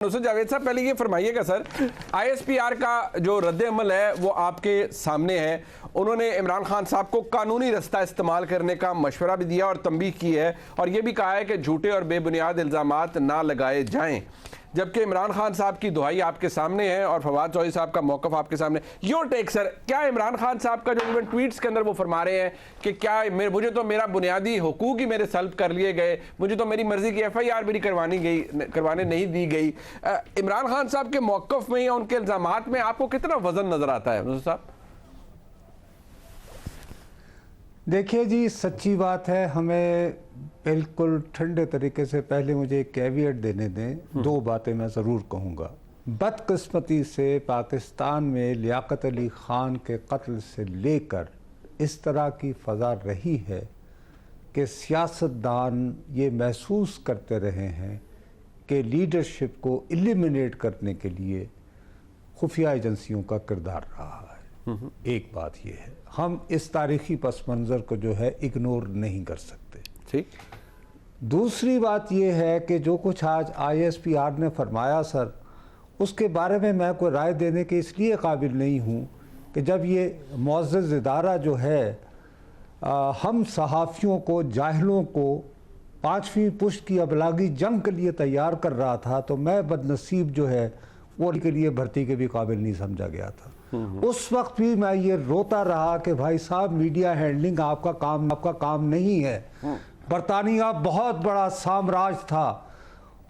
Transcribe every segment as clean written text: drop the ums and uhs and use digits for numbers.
नुसरत जावेद साहब, पहले ये फरमाइएगा सर, ISPR का जो रद्द अमल है वो आपके सामने है। उन्होंने इमरान खान साहब को कानूनी रास्ता इस्तेमाल करने का मशवरा भी दिया और तंबीह की है और ये भी कहा है कि झूठे और बेबुनियाद इल्ज़ामात ना लगाए जाएं, जबकि इमरान खान साहब की दुहाई आपके सामने है और फवाद चौधरी साहब का मौक़िफ़ आपके सामने। योर टेक सर, क्या इमरान खान साहब का जो इवन ट्वीट्स के अंदर वो फरमा रहे हैं कि क्या मुझे तो मेरा बुनियादी हुकूक ही मेरे सल्ब कर लिए गए, मुझे तो मेरी मर्जी की FIR भी करवाने नहीं दी गई। इमरान खान साहब के मौक़िफ़ में या उनके इल्ज़ामात में आपको कितना वजन नजर आता है नुसरत साहब? देखिए जी, सच्ची बात है, हमें बिल्कुल ठंडे तरीके से पहले मुझे एक कैविएट देने दें। दो बातें मैं ज़रूर कहूँगा। बदकिस्मती से पाकिस्तान में लियाकत अली ख़ान के कत्ल से लेकर इस तरह की फ़ज़ा रही है कि सियासतदान ये महसूस करते रहे हैं कि लीडरशिप को एलिमिनेट करने के लिए खुफिया एजेंसियों का किरदार रहा है। एक बात ये है, हम इस तारीखी पस मंज़र को जो है इग्नोर नहीं कर सकते। ठीक। दूसरी बात यह है कि जो कुछ आज ISPR ने फरमाया सर, उसके बारे में मैं कोई राय देने के इसलिए काबिल नहीं हूँ कि जब ये मुअज़्ज़ज़ इदारा जो है हम सहाफ़ियों को, जाहिलों को 5वीं पुश्त की अबलागी जंग के लिए तैयार कर रहा था, तो मैं बदनसीब जो है वो के लिए भर्ती के भी काबिल नहीं समझा गया था। उस वक्त भी मैं ये रोता रहा कि भाई साहब, मीडिया हैंडलिंग आपका काम नहीं है। बरतानिया बहुत बड़ा साम्राज्य था,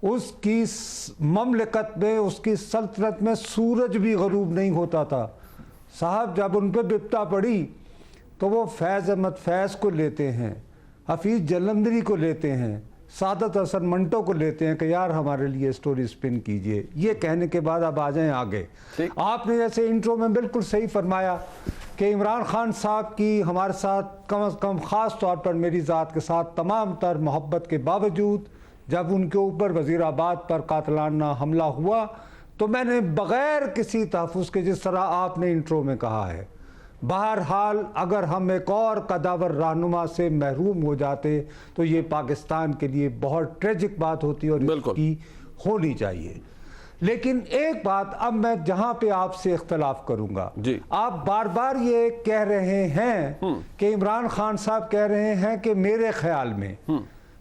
उसकी ममलकत में, उसकी सल्तनत में सूरज भी गरूब नहीं होता था साहब। जब उन पर बिपता पड़ी तो वो फैज़ अहमद फैज़ को लेते हैं, हफीज़ जलंधरी को लेते हैं, सादत हसन मंटो को लेते हैं कि यार हमारे लिए स्टोरी स्पिन कीजिए। ये कहने के बाद अब आ जाएं आगे। आपने जैसे इंट्रो में बिल्कुल सही फरमाया कि इमरान खान साहब की हमारे साथ कम अज़ कम ख़ास तौर पर मेरी ज़ात के साथ तमाम तर मोहब्बत के बावजूद जब उनके ऊपर वज़ीराबाद पर कातिलाना हमला हुआ तो मैंने बग़ैर किसी तहफ़्फ़ुज़ के, जिस तरह आपने इंट्रो में कहा है, बहरहाल अगर हम एक और कदावर रहनुमा से महरूम हो जाते तो ये पाकिस्तान के लिए बहुत ट्रेजिक बात होती और इसकी होनी चाहिए। लेकिन एक बात अब मैं जहां पे आपसे इख्तलाफ करूंगा, आप बार बार ये कह रहे हैं कि इमरान खान साहब कह रहे हैं कि मेरे ख्याल में,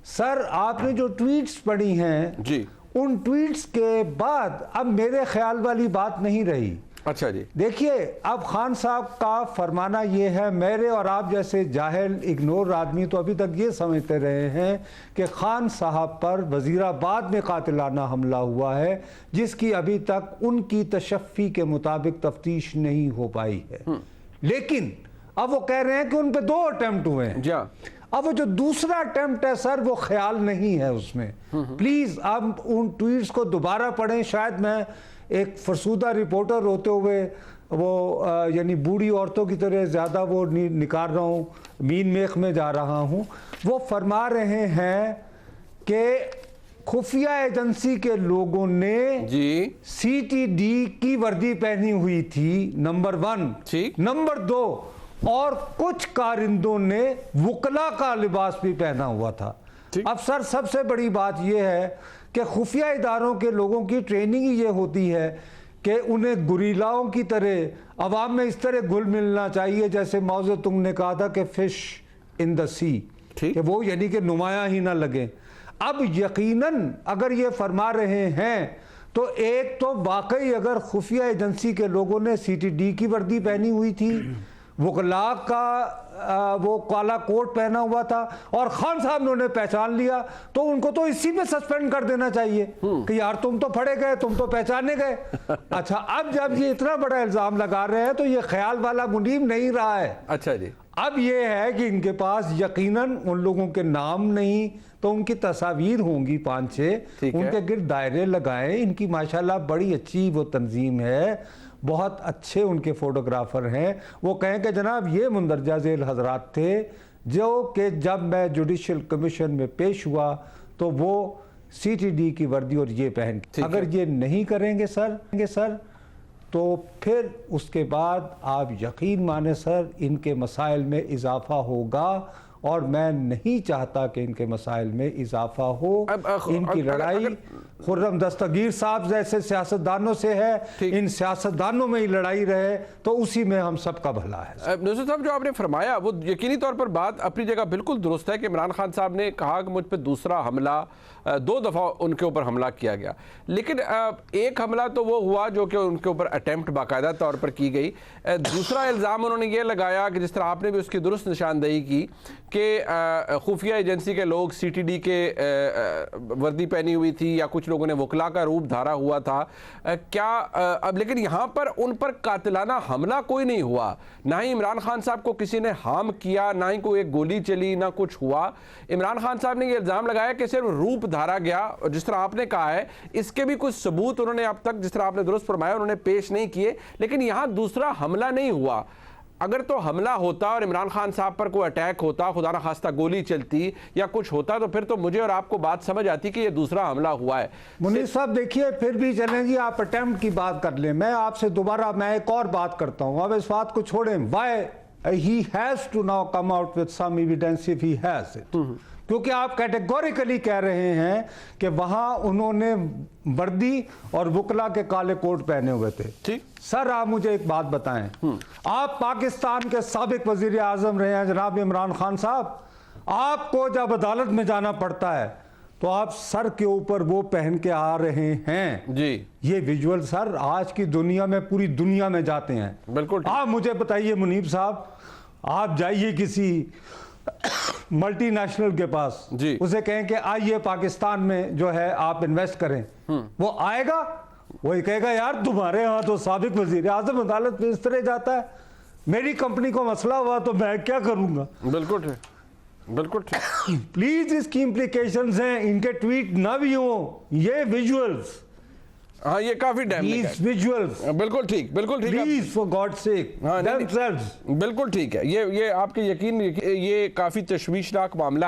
सर आपने जो ट्वीट्स पढ़ी हैं जी, उन ट्वीट्स के बाद अब मेरे ख्याल वाली बात नहीं रही। अच्छा जी, देखिए अब खान साहब का फरमाना ये है, मेरे और आप जैसे जाहिल इग्नोर आदमी तो अभी तक ये समझते रहे हैं कि खान साहब पर वज़ीराबाद में कातिलाना हमला हुआ है, जिसकी अभी तक उनकी तशफ़ी के मुताबिक तफ्तीश नहीं हो पाई है। लेकिन अब वो कह रहे हैं कि उन पे 2 अटेम्प्ट हुए हैं। अब वो जो दूसरा अटेम्प्ट है सर, वो ख्याल नहीं है उसमें। प्लीज़ आप उन ट्वीट्स को दोबारा पढ़ें। शायद मैं एक फरसूदा रिपोर्टर होते हुए वो यानी बूढ़ी औरतों की तरह ज़्यादा वो निकाल रहा हूँ, मीन मेख में जा रहा हूँ। वो फरमा रहे हैं कि खुफिया एजेंसी के लोगों ने जी CTD की वर्दी पहनी हुई थी, नंबर 1। नंबर 2, और कुछ कारिंदों ने वकला का लिबास भी पहना हुआ था। अब सर सबसे बड़ी बात यह है कि खुफिया इदारों के लोगों की ट्रेनिंग ही ये होती है कि उन्हें गुरीलाओं की तरह अवाम में इस तरह घुल मिलना चाहिए, जैसे माओ तुंग ने कहा था कि फिश इन द सी, कि वो यानी कि नुमाया ही ना लगे। अब यकीनन अगर ये फरमा रहे हैं तो एक तो वाकई अगर खुफिया एजेंसी के लोगों ने CTD की वर्दी पहनी हुई थी, वकला का वो काला कोट पहना हुआ था और खान साहब ने उन्हें पहचान लिया, तो उनको तो इसी में सस्पेंड कर देना चाहिए कि यार तुम तो फड़े गए, तुम तो पहचाने गए। अच्छा, अब जब ये इतना बड़ा इल्जाम लगा रहे हैं तो ये ख्याल वाला मुनीम नहीं रहा है। अच्छा जी, अब ये है कि इनके पास यकीनन उन लोगों के नाम नहीं तो उनकी तस्वीर होंगी 5-6, उनके गिर्द दायरे लगाएं। इनकी माशाल्लाह बड़ी अच्छी वो तंजीम है, बहुत अच्छे उनके फोटोग्राफर हैं। वो कहें कि जनाब ये मुंदरजा झेल हजरात थे जो कि जब मैं जुडिशल कमीशन में पेश हुआ तो वो CTD की वर्दी और ये पहन, अगर ये नहीं करेंगे सर तो फिर उसके बाद आप यकीन माने सर इनके मसाइल में इजाफा होगा और मैं नहीं चाहता कि इनके मसाइल में इजाफा हो। इनकी लड़ाई खुर्रम दस्तगीर साहब जैसे सियासतदानों से है, इन सियासतदानों में ही लड़ाई रहे तो उसी में हम सबका भला है। नुसरत साहब, जो आपने फरमाया वो यकीनी तौर पर बात अपनी जगह बिल्कुल दुरुस्त है कि इमरान खान साहब ने कहा कि मुझ पर दूसरा हमला, 2 दफ़ा उनके ऊपर हमला किया गया, लेकिन एक हमला तो वो हुआ जो कि उनके ऊपर अटेम्प्ट बाकायदा तौर पर की गई। दूसरा इल्ज़ाम उन्होंने ये लगाया कि जिस तरह आपने भी उसकी दुरुस्त निशानदेही की कि खुफिया एजेंसी के लोग CTD के वर्दी पहनी हुई थी या कुछ लोगों ने वकला का रूप धारा हुआ था। क्या अब लेकिन यहाँ पर उन पर कातिलाना हमला कोई नहीं हुआ, ना ही इमरान खान साहब को किसी ने हार्म किया, ना ही कोई एक गोली चली, ना कुछ हुआ। इमरान खान साहब ने ये इल्ज़ाम लगाया कि सिर्फ रूप धारा गया, और जिस तरह आपने कहा है इसके भी कुछ सबूत उन्होंने अब तक, जिस तरह आपने दुरुस्त फरमाया, उन्होंने पेश नहीं किए। लेकिन यहाँ दूसरा हमला नहीं हुआ। अगर तो हमला होता और इमरान खान साहब पर कोई अटैक होता, खुदा न खास्ता गोली चलती या कुछ होता, तो फिर तो मुझे और आपको बात समझ आती कि ये दूसरा हमला हुआ है। मुनीर साहब देखिए, फिर भी चलें जी, आप अटेम्प्ट की बात कर लें, मैं आपसे दोबारा मैं एक और बात करता हूं। अब इस बात को छोड़ें, why he has to now come out with some evidence if he has it, क्योंकि आप कैटेगोरिकली कह रहे हैं कि वहां उन्होंने वर्दी और वकला के काले कोट पहने हुए थे। ठीक सर, आप मुझे एक बात बताएं, आप पाकिस्तान के साबिक वजीर आजम रहे हैं जनाब इमरान खान साहब, आपको जब अदालत में जाना पड़ता है तो आप सर के ऊपर वो पहन के आ रहे हैं जी। ये विजुअल सर आज की दुनिया में, पूरी दुनिया में जाते हैं। बिल्कुल। आप मुझे बताइए मुनीब साहब, आप जाइए किसी मल्टीनेशनल के पास जी, उसे कहें कि आइए पाकिस्तान में जो है आप इन्वेस्ट करें, वो आएगा? वो कहेगा यार तुम्हारे यहाँ तो साबिक वजीर आजम अदालत में इस तरह जाता है, मेरी कंपनी को मसला हुआ तो मैं क्या करूंगा? बिल्कुल ठीक, बिल्कुल ठीक। प्लीज इसकी इम्प्लीकेशंस हैं, इनके ट्वीट ना भी हो, ये विजुअल्स, हाँ ये काफी डैमेज है। विजुअल्स बिल्कुल ठीक, बिल्कुल ठीक। प्लीज फॉर गॉड सेक, हाँ, बिल्कुल ठीक है। ये आपके यकीन, ये काफी तशवीशनाक मामला है।